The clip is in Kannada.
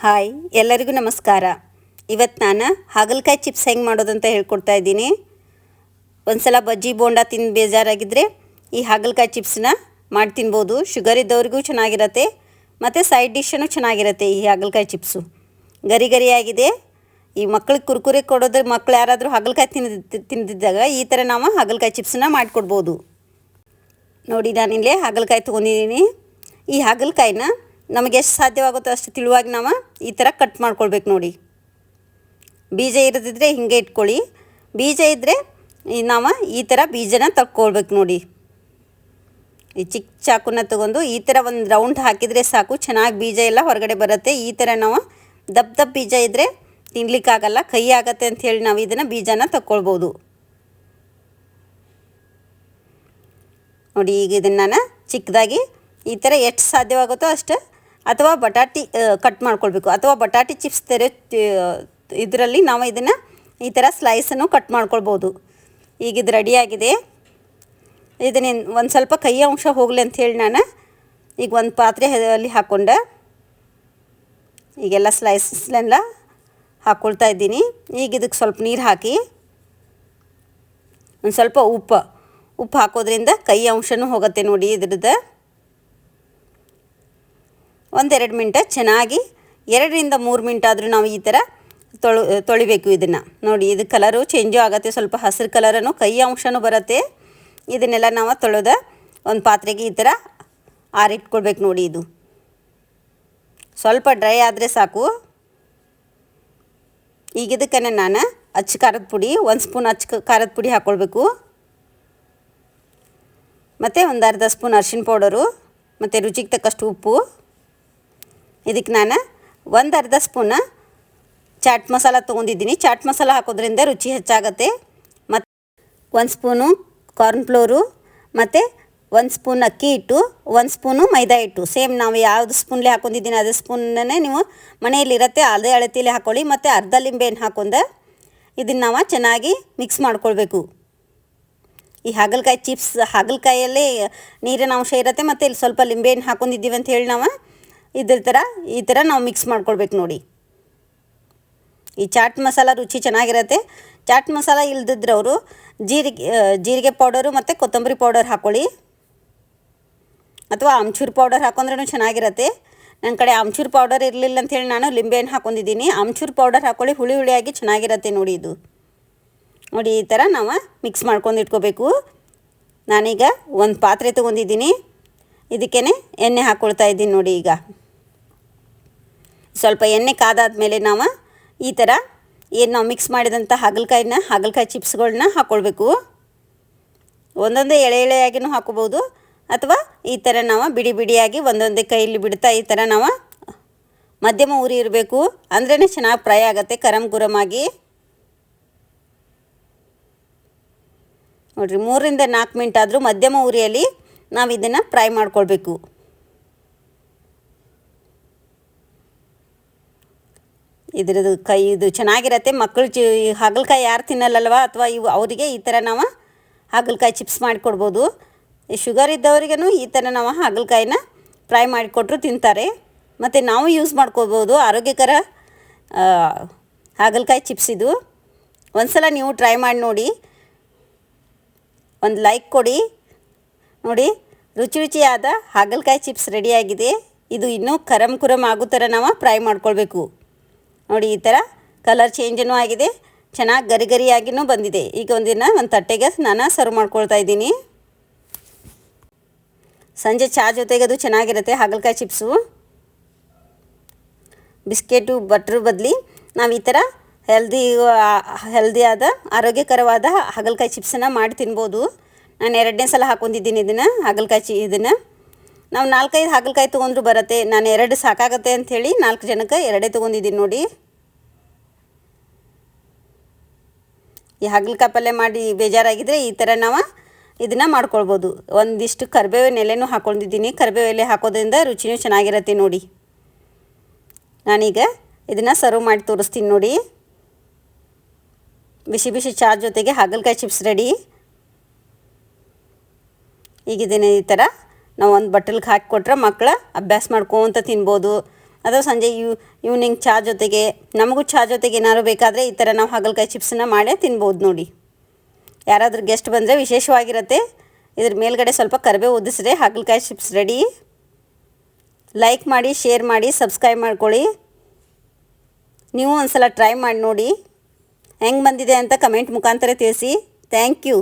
ಹಾಯ್ ಎಲ್ಲರಿಗೂ ನಮಸ್ಕಾರ. ಇವತ್ತು ನಾನು ಹಾಗಲಕಾಯಿ ಚಿಪ್ಸ್ ಹೆಂಗೆ ಮಾಡೋದಂತ ಹೇಳ್ಕೊಡ್ತಾ ಇದ್ದೀನಿ. ಒಂದ್ಸಲ ಬಜ್ಜಿ ಬೋಂಡ ತಿಂದು ಬೇಜಾರಾಗಿದ್ದರೆ ಈ ಹಾಗಲಕಾಯಿ ಚಿಪ್ಸ್ನ ಮಾಡಿ ತಿನ್ಬೋದು. ಶುಗರ್ ಇದ್ದವ್ರಿಗೂ ಚೆನ್ನಾಗಿರುತ್ತೆ ಮತ್ತು ಸೈಡ್ ಡಿಶನ್ನು ಚೆನ್ನಾಗಿರುತ್ತೆ. ಈ ಹಾಗಲಕಾಯಿ ಚಿಪ್ಸು ಗರಿ ಗರಿಯಾಗಿದೆ. ಈ ಮಕ್ಳಿಗೆ ಕುರ್ಕುರೆ ಕೊಡೋದ್ರೆ ಮಕ್ಳು ಯಾರಾದರೂ ಹಾಗಲಕಾಯಿ ತಿಂದಿದ್ದಾಗ ಈ ಥರ ನಾವು ಹಾಗಲಕಾಯಿ ಚಿಪ್ಸನ್ನ ಮಾಡಿಕೊಡ್ಬೋದು. ನೋಡಿ, ನಾನಿಲ್ಲೇ ಹಾಗಲಕಾಯಿ ತೊಗೊಂಡಿದ್ದೀನಿ. ಈ ಹಾಗಲಕಾಯಿನ ನಮಗೆ ಎಷ್ಟು ಸಾಧ್ಯವಾಗುತ್ತೋ ಅಷ್ಟು ತಿಳುವಾಗಿ ನಾವು ಈ ಥರ ಕಟ್ ಮಾಡ್ಕೊಳ್ಬೇಕು. ನೋಡಿ, ಬೀಜ ಇರದಿದ್ದರೆ ಹಿಂಗೆ ಇಟ್ಕೊಳ್ಳಿ, ಬೀಜ ಇದ್ದರೆ ನಾವು ಈ ಥರ ಬೀಜನ ತಕ್ಕೊಳ್ಬೇಕು. ನೋಡಿ, ಈ ಚಿಕ್ಕ ಚಾಕುನ ತೊಗೊಂಡು ಈ ಥರ ಒಂದು ರೌಂಡ್ ಹಾಕಿದರೆ ಸಾಕು, ಚೆನ್ನಾಗಿ ಬೀಜ ಎಲ್ಲ ಹೊರಗಡೆ ಬರುತ್ತೆ. ಈ ಥರ ನಾವು ದಪ್ಪ ಬೀಜ ಇದ್ದರೆ ತಿನ್ಲಿಕ್ಕಾಗಲ್ಲ, ಕೈ ಆಗತ್ತೆ ಅಂಥೇಳಿ ನಾವು ಇದನ್ನು ಬೀಜನ ತಕ್ಕೊಳ್ಬೋದು. ನೋಡಿ, ಈಗ ಇದನ್ನು ನಾನು ಚಿಕ್ಕದಾಗಿ ಈ ಥರ ಎಷ್ಟು ಸಾಧ್ಯವಾಗುತ್ತೋ ಅಷ್ಟು, ಅಥವಾ ಬಟಾಟಿ ಕಟ್ ಮಾಡ್ಕೊಳ್ಬೇಕು, ಅಥವಾ ಬಟಾಟಿ ಚಿಪ್ಸ್ ಇದರಲ್ಲಿ ನಾವು ಇದನ್ನು ಈ ಥರ ಸ್ಲೈಸನ್ನು ಕಟ್ ಮಾಡ್ಕೊಳ್ಬೋದು. ಈಗ ಇದು ರೆಡಿಯಾಗಿದೆ. ಇದನ್ನ ಒಂದು ಸ್ವಲ್ಪ ಕೈ ಅಂಶ ಹೋಗಲಿ ಅಂಥೇಳಿ ನಾನು ಈಗ ಒಂದು ಪಾತ್ರೆ ಅಲ್ಲಿ ಹಾಕ್ಕೊಂಡೆ ಈಗೆಲ್ಲ ಸ್ಲೈಸಸ್ನೆಲ್ಲ ಹಾಕ್ಕೊಳ್ತಾ ಇದ್ದೀನಿ. ಈಗ ಇದಕ್ಕೆ ಸ್ವಲ್ಪ ನೀರು ಹಾಕಿ ಒಂದು ಸ್ವಲ್ಪ ಉಪ್ಪು ಹಾಕೋದ್ರಿಂದ ಕೈ ಅಂಶನೂ ಹೋಗುತ್ತೆ. ನೋಡಿ, ಇದ್ರದ್ದು 1-2 ಮಿನಿಟ್ ಚೆನ್ನಾಗಿ 2ರಿಂದ 3 ಮಿನಿಟ್ ಆದರೂ ನಾವು ಈ ಥರ ತೊಳಿಬೇಕು ಇದನ್ನು. ನೋಡಿ, ಇದು ಕಲರು ಚೇಂಜು ಆಗುತ್ತೆ, ಸ್ವಲ್ಪ ಹಸಿರು ಕಲರನ್ನು ಕೈ ಅಂಶನೂ ಬರುತ್ತೆ. ಇದನ್ನೆಲ್ಲ ನಾವು ತೊಳೆದ ಒಂದು ಪಾತ್ರೆಗೆ ಈ ಥರ ಆರಿಟ್ಕೊಳ್ಬೇಕು. ನೋಡಿ, ಇದು ಸ್ವಲ್ಪ ಡ್ರೈ ಆದರೆ ಸಾಕು. ಈಗ ಇದಕ್ಕೆ ನಾನು ಅಚ್ಚ ಖಾರದ ಪುಡಿ 1 ಸ್ಪೂನ್ ಖಾರದ ಪುಡಿ ಹಾಕ್ಕೊಳ್ಬೇಕು, ಮತ್ತು ಒಂದು ಅರ್ಧ ಸ್ಪೂನ್ ಅರಿಶಿನ ಪೌಡರು, ಮತ್ತು ರುಚಿಗೆ ತಕ್ಕಷ್ಟು ಉಪ್ಪು. ಇದಕ್ಕೆ ನಾನು ಒಂದು ಅರ್ಧ ಸ್ಪೂನ್ ಚಾಟ್ ಮಸಾಲ ತೊಗೊಂಡಿದ್ದೀನಿ. ಚಾಟ್ ಮಸಾಲ ಹಾಕೋದ್ರಿಂದ ರುಚಿ ಹೆಚ್ಚಾಗತ್ತೆ. ಮತ್ತು 1 ಸ್ಪೂನು ಕಾರ್ನ್ಫ್ಲೋರು, ಮತ್ತು 1 ಸ್ಪೂನ್ ಅಕ್ಕಿ ಹಿಟ್ಟು, 1 ಸ್ಪೂನು ಮೈದಾ ಹಿಟ್ಟು. ಸೇಮ್ ನಾವು ಯಾವುದು ಸ್ಪೂನ್ಲಿ ಹಾಕೊಂಡಿದ್ದೀನಿ ಅದೇ ಸ್ಪೂನನ್ನೇ ನೀವು ಮನೆಯಲ್ಲಿರುತ್ತೆ ಅದೇ ಅಳತೆಯಲ್ಲಿ ಹಾಕ್ಕೊಳ್ಳಿ. ಮತ್ತು ಅರ್ಧ ಲಿಂಬೆಹಣ್ಣು ಹಾಕೊಂಡು ಇದನ್ನು ನಾವು ಚೆನ್ನಾಗಿ ಮಿಕ್ಸ್ ಮಾಡ್ಕೊಳ್ಬೇಕು. ಈ ಹಾಗಲಕಾಯಿ ಚಿಪ್ಸ್ ಹಾಗಲಕಾಯಲ್ಲೇ ನೀರಿನ ಅಂಶ ಇರುತ್ತೆ, ಮತ್ತು ಇಲ್ಲಿ ಸ್ವಲ್ಪ ಲಿಂಬೆಹಣ್ಣು ಹಾಕೊಂಡಿದ್ದೀವಿ ಅಂತ ಹೇಳಿ ನಾವು ಈ ಥರ ನಾವು ಮಿಕ್ಸ್ ಮಾಡ್ಕೊಳ್ಬೇಕು. ನೋಡಿ, ಈ ಚಾಟ್ ಮಸಾಲ ರುಚಿ ಚೆನ್ನಾಗಿರುತ್ತೆ. ಚಾಟ್ ಮಸಾಲ ಇಲ್ದಿದ್ರೆ ಅವರು ಜೀರಿಗೆ ಪೌಡರು ಮತ್ತು ಕೊತ್ತಂಬರಿ ಪೌಡರ್ ಹಾಕ್ಕೊಳ್ಳಿ, ಅಥವಾ ಆಮ್ಚೂರು ಪೌಡರ್ ಹಾಕೊಂಡ್ರೂ ಚೆನ್ನಾಗಿರುತ್ತೆ. ನನ್ನ ಕಡೆ ಆಮ್ಚೂರು ಪೌಡರ್ ಇರಲಿಲ್ಲ ಅಂಥೇಳಿ ನಾನು ಲಿಂಬೆಹಣ್ಣು ಹಾಕೊಂಡಿದ್ದೀನಿ. ಆಮ್ಚೂರು ಪೌಡರ್ ಹಾಕ್ಕೊಳ್ಳಿ, ಹುಳಿಯಾಗಿ ಚೆನ್ನಾಗಿರುತ್ತೆ. ನೋಡಿ, ಇದು ನೋಡಿ ಈ ಥರ ನಾವು ಮಿಕ್ಸ್ ಮಾಡ್ಕೊಂಡು ಇಟ್ಕೋಬೇಕು. ನಾನೀಗ ಒಂದು ಪಾತ್ರೆ ತೊಗೊಂಡಿದ್ದೀನಿ, ಇದಕ್ಕೇ ಎಣ್ಣೆ ಹಾಕ್ಕೊಳ್ತಾ ಇದ್ದೀನಿ. ನೋಡಿ, ಈಗ ಸ್ವಲ್ಪ ಎಣ್ಣೆ ಕಾದಾದ್ಮೇಲೆ ನಾವು ಈ ಥರ ಏನು ನಾವು ಮಿಕ್ಸ್ ಮಾಡಿದಂಥ ಹಾಗಲಕಾಯಿ ಚಿಪ್ಸ್ಗಳನ್ನ ಹಾಕ್ಕೊಳ್ಬೇಕು. ಒಂದೊಂದೇ ಎಳೆಯಾಗಿಯೂ ಹಾಕೋಬೋದು, ಅಥವಾ ಈ ಥರ ನಾವು ಬಿಡಿಯಾಗಿ ಒಂದೊಂದೇ ಕೈಯಲ್ಲಿ ಬಿಡ್ತಾ ಈ ಥರ ನಾವು ಮಧ್ಯಮ ಉರಿ ಇರಬೇಕು, ಅಂದ್ರೇ ಚೆನ್ನಾಗಿ ಫ್ರೈ ಆಗುತ್ತೆ ಗರಮಾಗಿ. ನೋಡಿರಿ, 3ರಿಂದ 4 ಮಿನಿಟ್ ಆದರೂ ಮಧ್ಯಮ ಉರಿಯಲ್ಲಿ ನಾವು ಇದನ್ನು ಫ್ರೈ ಮಾಡ್ಕೊಳ್ಬೇಕು. ಇದು ಚೆನ್ನಾಗಿರುತ್ತೆ. ಮಕ್ಕಳು ಹಾಗಲಕಾಯಿ ಯಾರು ತಿನ್ನಲ್ಲಲ್ವ, ಅಥವಾ ಅವರಿಗೆ ಈ ಥರ ನಾವು ಹಾಗಲಕಾಯಿ ಚಿಪ್ಸ್ ಮಾಡಿಕೊಡ್ಬೋದು. ಶುಗರ್ ಇದ್ದವರಿಗೂ ಈ ಥರ ನಾವು ಹಾಗಲಕಾಯಿನ ಫ್ರೈ ಮಾಡಿಕೊಟ್ರು ತಿಂತಾರೆ. ಮತ್ತು ನಾವು ಯೂಸ್ ಮಾಡ್ಕೋಬೋದು, ಆರೋಗ್ಯಕರ ಹಾಗಲಕಾಯಿ ಚಿಪ್ಸ್ ಇದು. ಒಂದ್ಸಲ ನೀವು ಟ್ರೈ ಮಾಡಿ ನೋಡಿ, ಒಂದು ಲೈಕ್ ಕೊಡಿ. ನೋಡಿ, ರುಚಿಯಾದ ಹಾಗಲಕಾಯಿ ಚಿಪ್ಸ್ ರೆಡಿಯಾಗಿದೆ. ಇದು ಇನ್ನೂ ಕುರಮ್ ಆಗೋ ಥರ ನಾವು ಫ್ರೈ ಮಾಡ್ಕೊಳ್ಬೇಕು. ನೋಡಿ, ಈ ಥರ ಕಲರ್ ಚೇಂಜೂ ಆಗಿದೆ, ಚೆನ್ನಾಗಿ ಗರಿಯಾಗಿಯೂ ಬಂದಿದೆ. ಈಗ ಒಂದು ತಟ್ಟೆಗೆ ನಾನು ಸರ್ವ್ ಮಾಡ್ಕೊಳ್ತಾ ಇದ್ದೀನಿ. ಸಂಜೆ ಚಹಾ ಜೊತೆಗೆ ಅದು ಚೆನ್ನಾಗಿರುತ್ತೆ ಹಾಗಲಕಾಯಿ ಚಿಪ್ಸು. ಬಿಸ್ಕೆಟು ಬಟ್ರ್ ಬದಲಿ ನಾವು ಈ ಥರ ಹೆಲ್ದಿಯಾದ ಆರೋಗ್ಯಕರವಾದ ಹಾಗಲಕಾಯಿ ಚಿಪ್ಸನ್ನು ಮಾಡಿ ತಿನ್ಬೋದು. ನಾನು 2ನೇ ಸಲ ಹಾಕ್ಕೊಂಡಿದ್ದೀನಿ ಇದನ್ನು ಇದನ್ನು ನಾವು 4-5 ಹಾಗಲಕಾಯಿ ತೊಗೊಂಡ್ರು ಬರುತ್ತೆ. ನಾನು 2 ಸಾಕಾಗತ್ತೆ ಅಂಥೇಳಿ 4 ಜನಕ್ಕೆ 2 ತೊಗೊಂಡಿದ್ದೀನಿ. ನೋಡಿ, ಈ ಹಾಗಲಕಾಯಿ ಪಲ್ಯ ಮಾಡಿ ಬೇಜಾರಾಗಿದ್ದರೆ ಈ ಥರ ನಾವು ಇದನ್ನು ಮಾಡ್ಕೊಳ್ಬೋದು. ಒಂದಿಷ್ಟು ಕರಿಬೇವಿನ ಎಲೆನೂ ಹಾಕ್ಕೊಂಡಿದ್ದೀನಿ. ಕರಿಬೇವು ಎಲೆ ಹಾಕೋದ್ರಿಂದ ರುಚಿನೂ ಚೆನ್ನಾಗಿರುತ್ತೆ. ನೋಡಿ, ನಾನೀಗ ಇದನ್ನು ಸರ್ವ್ ಮಾಡಿ ತೋರಿಸ್ತೀನಿ. ನೋಡಿ, ಬಿಸಿ ಚಹಾ ಜೊತೆಗೆ ಹಾಗಲಕಾಯಿ ಚಿಪ್ಸ್ ರೆಡಿ. ಈಗ ಇದನ್ನು ಈ ಥರ ನಾವು ಒಂದು ಬಟ್ಟಲಿಗೆ ಹಾಕಿಕೊಟ್ರೆ ಮಕ್ಕಳು ಅಭ್ಯಾಸ ಮಾಡ್ಕೊತ ತಿನ್ಬೋದು. ಅಥವಾ ಸಂಜೆ ಈವ್ನಿಂಗ್ ಚಹಾ ಜೊತೆಗೆ, ನಮಗೂ ಚಹಾ ಜೊತೆಗೆ ಏನಾದ್ರು ಬೇಕಾದರೆ ಈ ಥರ ನಾವು ಹಾಗಲಕಾಯಿ ಚಿಪ್ಸನ್ನ ಮಾಡೇ ತಿನ್ಬೋದು ನೋಡಿ. ಯಾರಾದರೂ ಗೆಸ್ಟ್ ಬಂದರೆ ವಿಶೇಷವಾಗಿರುತ್ತೆ. ಇದ್ರ ಮೇಲ್ಗಡೆ ಸ್ವಲ್ಪ ಕರಿಬೇವು ಉದಿಸಿದ್ರೆ ಹಾಗಲಕಾಯಿ ಚಿಪ್ಸ್ ರೆಡಿ. ಲೈಕ್ ಮಾಡಿ, ಶೇರ್ ಮಾಡಿ, ಸಬ್ಸ್ಕ್ರೈಬ್ ಮಾಡ್ಕೊಳ್ಳಿ. ನೀವು ಒಂದು ಸಲ ಟ್ರೈ ಮಾಡಿ ನೋಡಿ. ಹೆಂಗೆ ಬಂದಿದೆ ಅಂತ ಕಮೆಂಟ್ ಮುಖಾಂತರ ತಿಳಿಸಿ. Thank you.